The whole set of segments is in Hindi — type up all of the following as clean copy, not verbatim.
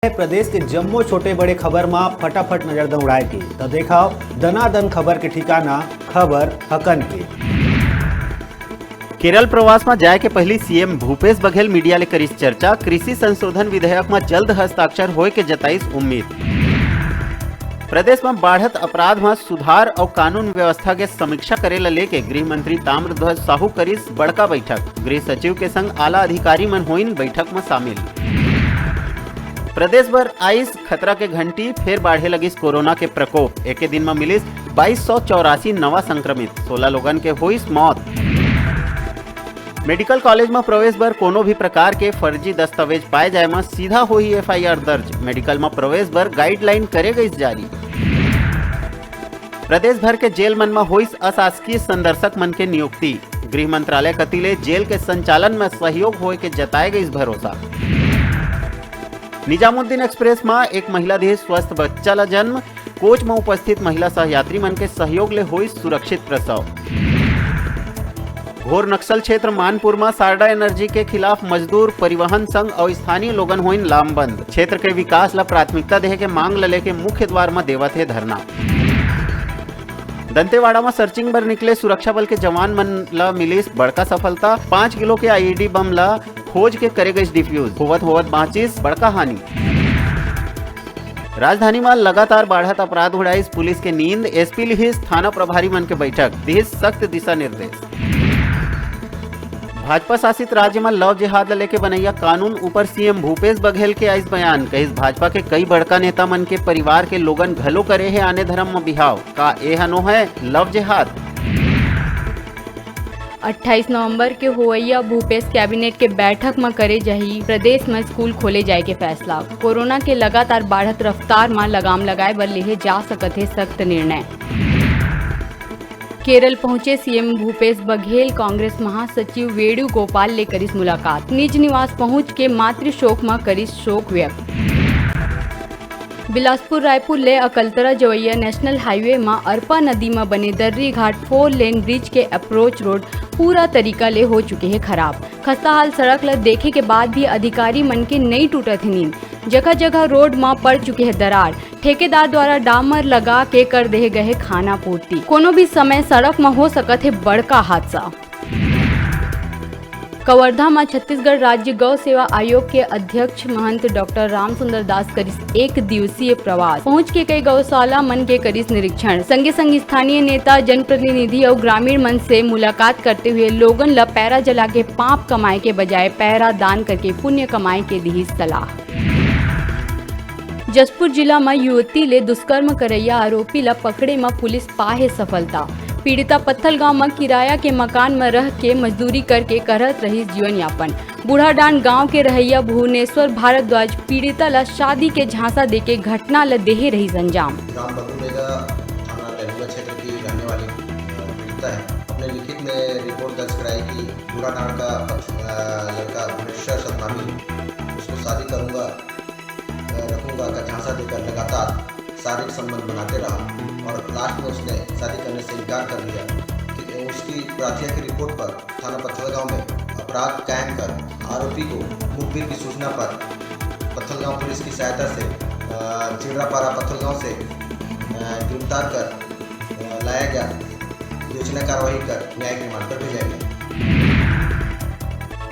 प्रदेश के जम्मो छोटे बड़े खबर में फटाफट नजर दौड़ाए के तो देखा दनादन खबर के ठिकाना खबर हकन के। केरल प्रवास में जाए के पहली सीएम भूपेश बघेल मीडिया ले करीस चर्चा। कृषि संशोधन विधेयक में जल्द हस्ताक्षर होए के जताईस उम्मीद। प्रदेश में बढ़त अपराध में सुधार और कानून व्यवस्था के समीक्षा करे ला लेके गृह मंत्री ताम्रध्वज साहू करीस बड़का बैठक। गृह सचिव के संग आला अधिकारी मन होइन बैठक में शामिल। प्रदेश भर आइस खतरा के घंटी, फिर बढ़े लगिस कोरोना के प्रकोप। एक दिन में मिलिस 2284 नवा संक्रमित, 16 लोगन के हुईस मौत। मेडिकल कॉलेज में प्रवेश बर कोनो भी प्रकार के फर्जी दस्तावेज पाए जाए में सीधा होई एफआईआर दर्ज। मेडिकल में प्रवेश बर गाइडलाइन करे गई जारी। प्रदेश भर के जेल मन में होइस अशासकीय संदर्शक मन के नियुक्ति। गृह मंत्रालय कतिले जेल के संचालन में सहयोग होए के जताए गई भरोसा। निजामुद्दीन एक्सप्रेस में एक महिला देह स्वस्थ बच्चा ला जन्म। कोच में उपस्थित महिला सहयात्री मन के सहयोग ले हुई सुरक्षित प्रसव। घोर नक्सल क्षेत्र मानपुर में सारडा एनर्जी के खिलाफ मजदूर, परिवहन संघ और स्थानीय लोगन होइन लामबंद। क्षेत्र के विकास ला प्राथमिकता देहे के मांग ला लेके मुख्य द्वार में देवत है धरना। दंतेवाड़ा में सर्चिंग पर निकले सुरक्षा बल के जवान मन ला मिलिस बड़का सफलता। 5 किलो के आईईडी बम ला खोज के करे गई डिफ्यूज। होवत बाँचिस बड़का हानि। राजधानी में लगातार बढ़त अपराध उड़ाइस पुलिस के नींद। एसपी लिहिस थाना प्रभारी मन के बैठक, दिहिस सख्त दिशा निर्देश। भाजपा शासित राज्य में लव जिहाद लेके बनैया कानून ऊपर सीएम भूपेश बघेल के आइस बयान। कहिस भाजपा के कई बड़का नेता मन के परिवार के लोगन घलो करे है आने धर्म में बिहाव। का ए हनो है लव जिहाद। 28 नवंबर के होइया भूपेश कैबिनेट के बैठक में करे जाही प्रदेश में स्कूल खोले जाए के फैसला। कोरोना के लगातार बढ़त रफ्तार में लगाम लगाए बर लेहे जा सकत है सख्त निर्णय। केरल पहुंचे सीएम भूपेश बघेल, कांग्रेस महासचिव वेणुगोपाल ले करिस मुलाकात। निज निवास पहुंच के मातृ शोक में करिस शोक व्यक्त। बिलासपुर रायपुर ले अकलतरा जवैया नेशनल हाईवे में अरपा नदी में बने दर्री घाट 4 लेन ब्रिज के अप्रोच रोड पूरा तरीका ले हो चुके हैं खराब। खस्ता हाल सड़क ला देखे के बाद भी अधिकारी मन के नहीं टूटत है नींद। जगह जगह रोड में पड़ चुके हैं दरार। ठेकेदार द्वारा डामर लगा के कर दे गए खाना पूर्ति। कोनो भी समय सड़क में हो सकत है बड़का हादसा। कवर्धा में छत्तीसगढ़ राज्य गौ सेवा आयोग के अध्यक्ष महंत डॉक्टर रामसुंदर दास करिस 1 दिवसीय प्रवास। पहुंच के कई गौशाला मन के करिस निरीक्षण। संगे संग स्थानीय नेता, जनप्रतिनिधि और ग्रामीण मन से मुलाकात करते हुए लोगन ला पैरा जला के पाप कमाए के बजाय पैरा दान करके पुण्य कमाए के दी सलाह। जसपुर जिला में युवती ले दुष्कर्म करैया आरोपी ला पकड़े में पुलिस पाहे सफलता। पीड़िता पत्थल गांव में किराया के मकान में रह के मजदूरी करके करत रही जीवन यापन। बूढ़ाडांड गांव के रहैया भुवनेश्वर भारद्वाज पीड़िता ला शादी के झांसा देके घटना ला देहे रही अंजाम। थाना लहंगा क्षेत्र की रहने वाली पीड़िता है। अपने लिखित में रिपोर्ट दर्ज कराई कि बूढ़ाडांड का लड़का भुवनेश्वर सतनामी उसको शादी करूँगा रखूँगा का झांसा देकर लगातार शारीरिक संबंध बनाते रहा और लास्ट में उसने शादी करने से इनकार कर दिया। कि उसकी प्रार्थना की रिपोर्ट पर थाना पत्थलगांव में अपराध कायम कर आरोपी को मुखबिर की सूचना पर पत्थलगांव पुलिस की सहायता से चिड़रापारा पत्थलगांव से गिरफ्तार कर लाया गया। योजना कार्रवाई कर न्यायिक रिमांड पर भेजा गया।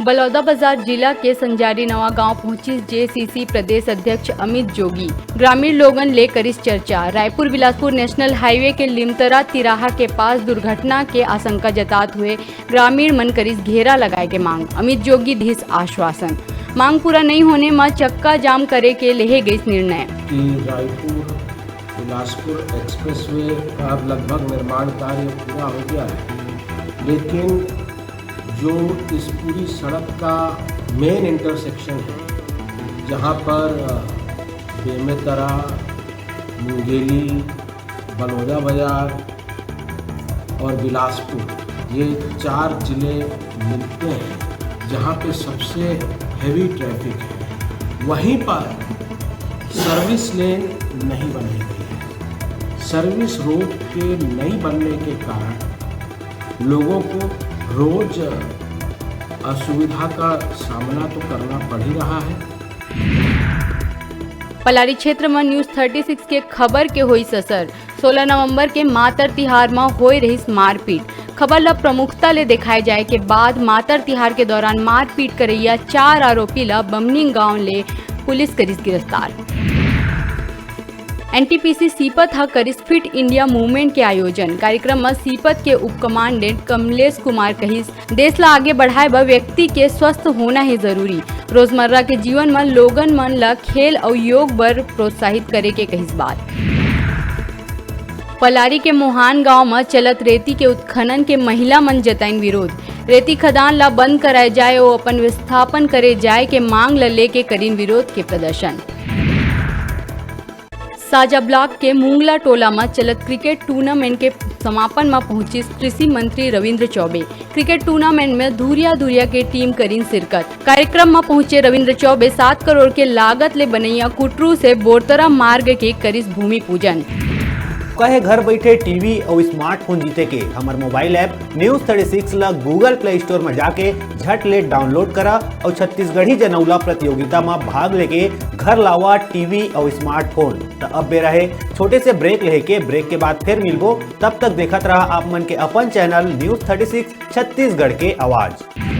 बलौदाबाजार जिला के संजारी नवा गांव पहुंची जेसीसी प्रदेश अध्यक्ष अमित जोगी। ग्रामीण लोगन ले करिस चर्चा। रायपुर बिलासपुर नेशनल हाईवे के लिमतरा तिराहा के पास दुर्घटना के आशंका जतात हुए ग्रामीण मन करिस घेरा लगाए के मांग। अमित जोगी दिस आश्वासन। मांग पूरा नहीं होने में चक्का जाम करे के लेहे गई निर्णय। रायपुर बिलासपुर एक्सप्रेसवे का लगभग निर्माण कार्य पूरा हो गया है, लेकिन जो इस पूरी सड़क का मेन इंटरसेक्शन है जहाँ पर बेमेतरा, मुंगेली, बलौदा बाजार और बिलासपुर ये 4 जिले मिलते हैं, जहाँ पे सबसे हैवी ट्रैफिक है, वहीं पर सर्विस लेन नहीं बनाई गई है। सर्विस रोड के नहीं बनने के कारण लोगों को रोज असुविधा का सामना तो करना पड़ ही रहा है। पलारी क्षेत्र में न्यूज 36 के खबर के हुई ससर 16 नवंबर के मातर तिहार में होई रही मारपीट। खबर ला प्रमुखता ले दिखाए जाए के बाद मातर तिहार के दौरान मारपीट करैया 4 आरोपी ला बमनी गांव ले पुलिस करिस गिरफ्तार। एनटीपीसी सीपत हा करिस फिट इंडिया मूवमेंट के आयोजन। कार्यक्रम में सीपत के उप कमांडेंट कमलेश कुमार कहिस देश ला आगे बढ़ाए बर व्यक्ति के स्वस्थ होना ही जरूरी। रोजमर्रा के जीवन में लोगन मन ला खेल और योग बर प्रोत्साहित करे के कहिस बात। पलारी के मोहान गांव में चलत रेती के उत्खनन के महिला मन जताइन विरोध। रेती खदान ला बंद कराए जाए और अपन विस्थापन करे जाए के मांग ला लेके करीन विरोध के प्रदर्शन। साजा ब्लॉक के मुंगला टोला में चलत क्रिकेट टूर्नामेंट के समापन में पहुंची कृषि मंत्री रविंद्र चौबे। क्रिकेट टूर्नामेंट में धुरिया के टीम करीन शिरकत। कार्यक्रम में पहुंचे रविंद्र चौबे 7 करोड़ के लागत ले बनैया कुटरू से बोरतरा मार्ग के करिस भूमि पूजन। कहे घर बैठे टीवी और स्मार्टफोन जीते के हमार मोबाइल ऐप न्यूज 36 ला गूगल प्ले स्टोर में जाके झट ले डाउनलोड करा और छत्तीसगढ़ी जनौला प्रतियोगिता में भाग लेके घर लावा टीवी और स्मार्टफोन। तो अब बे रहे छोटे से ब्रेक लेके ब्रेक के बाद फिर मिलबो। तब तक देखत रहा आप मन के अपन चैनल न्यूज 36 छत्तीसगढ़ के आवाज।